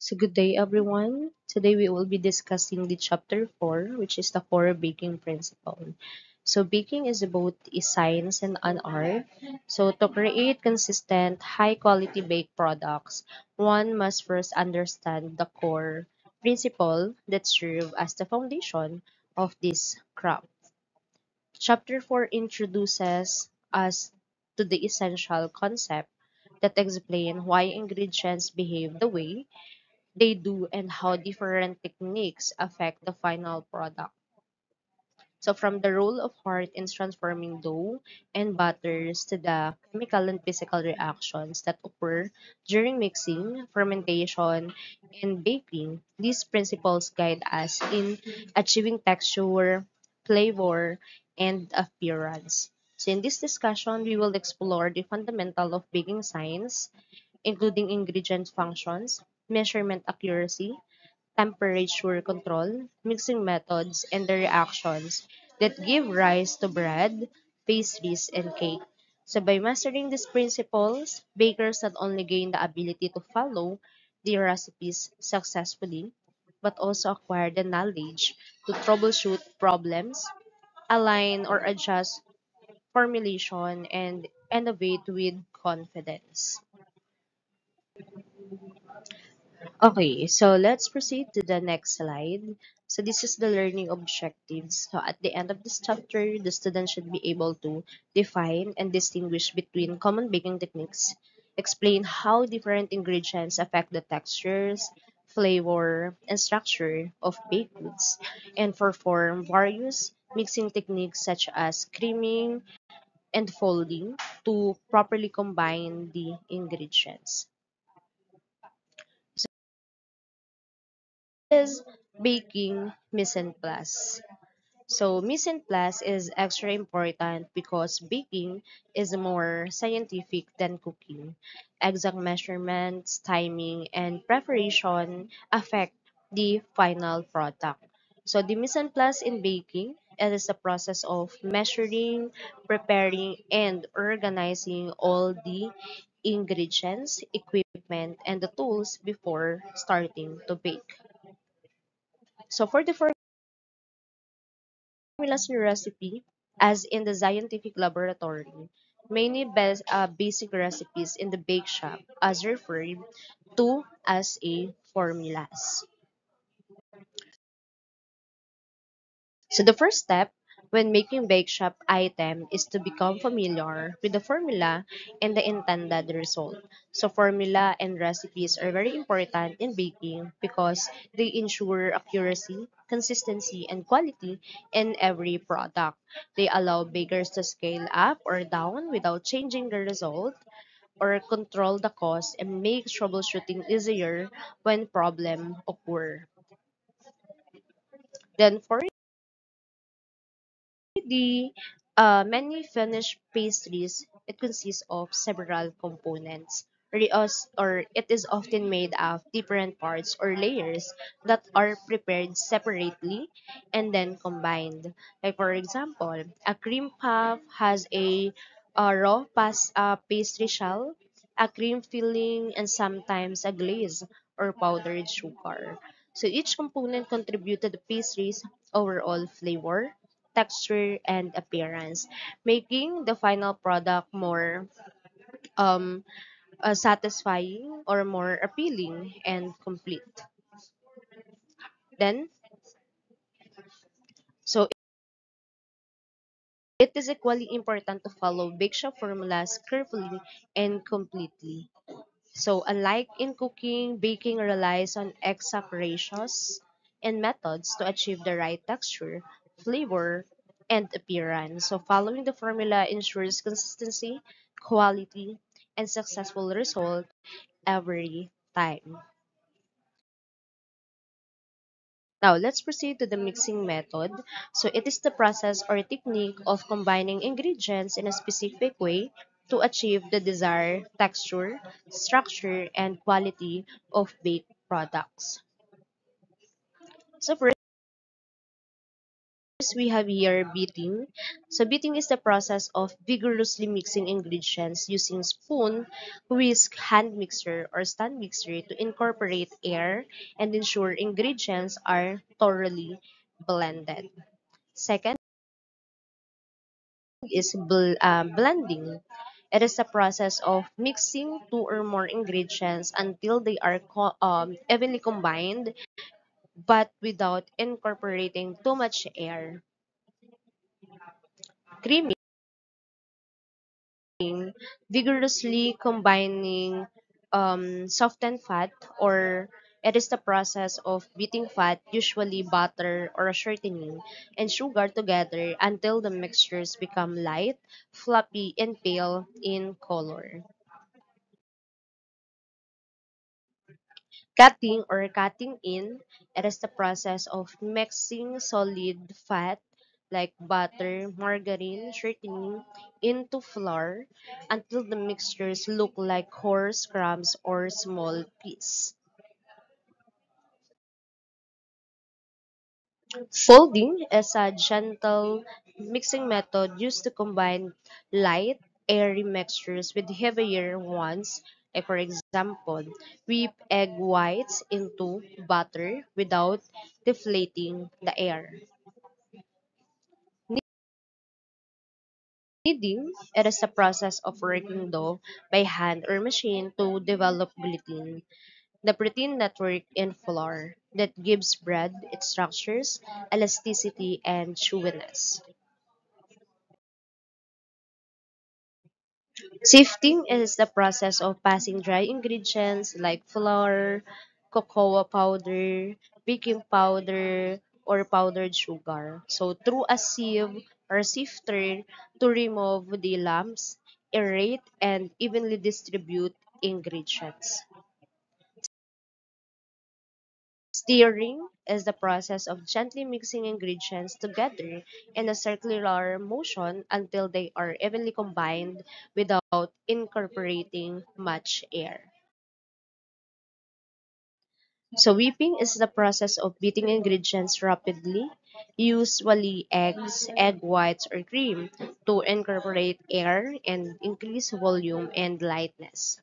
So good day everyone. Today we will be discussing the chapter 4, which is the core baking principle. So baking is about a science and an art. So to create consistent, high quality baked products, one must first understand the core principle that serve as the foundation of this craft. Chapter 4 introduces us to the essential concept that explain why ingredients behave the way they do and how different techniques affect the final product. So from the role of heart in transforming dough and butters to the chemical and physical reactions that occur during mixing, fermentation, and baking, these principles guide us in achieving texture, flavor, and appearance. So in this discussion, we will explore the fundamental of baking science, including ingredient functions, measurement accuracy, temperature control, mixing methods, and the reactions that give rise to bread, pastries, and cake. So by mastering these principles, bakers not only gain the ability to follow their recipes successfully, but also acquire the knowledge to troubleshoot problems, align or adjust formulation, and innovate with confidence. Okay, so let's proceed to the next slide. So this is the learning objectives. So at the end of this chapter, the student should be able to define and distinguish between common baking techniques, explain how different ingredients affect the textures, flavor, and structure of baked goods, and perform various mixing techniques such as creaming and folding to properly combine the ingredients. Is baking mise en place. So mise en place is extra important because baking is more scientific than cooking. Exact measurements, timing, and preparation affect the final product. So the mise en place in baking, it is the process of measuring, preparing, and organizing all the ingredients, equipment, and the tools before starting to bake. So for the formulas recipe, as in the scientific laboratory, many basic recipes in the bake shop as referred to as a formulas. So the first step when making bake shop item is to become familiar with the formula and the intended result. So formula and recipes are very important in baking because they ensure accuracy, consistency, and quality in every product. They allow bakers to scale up or down without changing the result or control the cost and make troubleshooting easier when problem occur. Then for the many finished pastries, it consists of several components. Or it is often made of different parts or layers that are prepared separately and then combined. Like for example, a cream puff has a raw pastry shell, a cream filling, and sometimes a glaze or powdered sugar. So each component contributes to the pastry's overall flavor, texture, and appearance, making the final product more um, satisfying or more appealing and complete. Then, so it is equally important to follow bake shop formulas carefully and completely. So, unlike in cooking, baking relies on exact ratios and methods to achieve the right texture, flavor, and appearance. So, following the formula ensures consistency, quality, and successful result every time. Now, let's proceed to the mixing method. So, it is the process or technique of combining ingredients in a specific way to achieve the desired texture, structure, and quality of baked products. So, we have here beating. So beating is the process of vigorously mixing ingredients using spoon, whisk, hand mixer, or stand mixer to incorporate air and ensure ingredients are thoroughly blended. Second is blending. It is the process of mixing two or more ingredients until they are evenly combined but without incorporating too much air. Creaming, vigorously combining softened fat, or it is the process of beating fat, usually butter or shortening, and sugar together until the mixtures become light, fluffy, and pale in color. Cutting or cutting in, it is the process of mixing solid fat like butter, margarine, shortening into flour until the mixtures look like coarse crumbs or small peas. Folding is a gentle mixing method used to combine light, airy mixtures with heavier ones. Like for example, whip egg whites into butter without deflating the air. Kneading, it is the process of working dough by hand or machine to develop gluten, the protein network in flour that gives bread its structures, elasticity, and chewiness. Sifting is the process of passing dry ingredients like flour, cocoa powder, baking powder, or powdered sugar. So through a sieve or sifter to remove the lumps, aerate, and evenly distribute ingredients. Stirring is the process of gently mixing ingredients together in a circular motion until they are evenly combined without incorporating much air. So whipping is the process of beating ingredients rapidly, usually eggs, egg whites, or cream, to incorporate air and increase volume and lightness.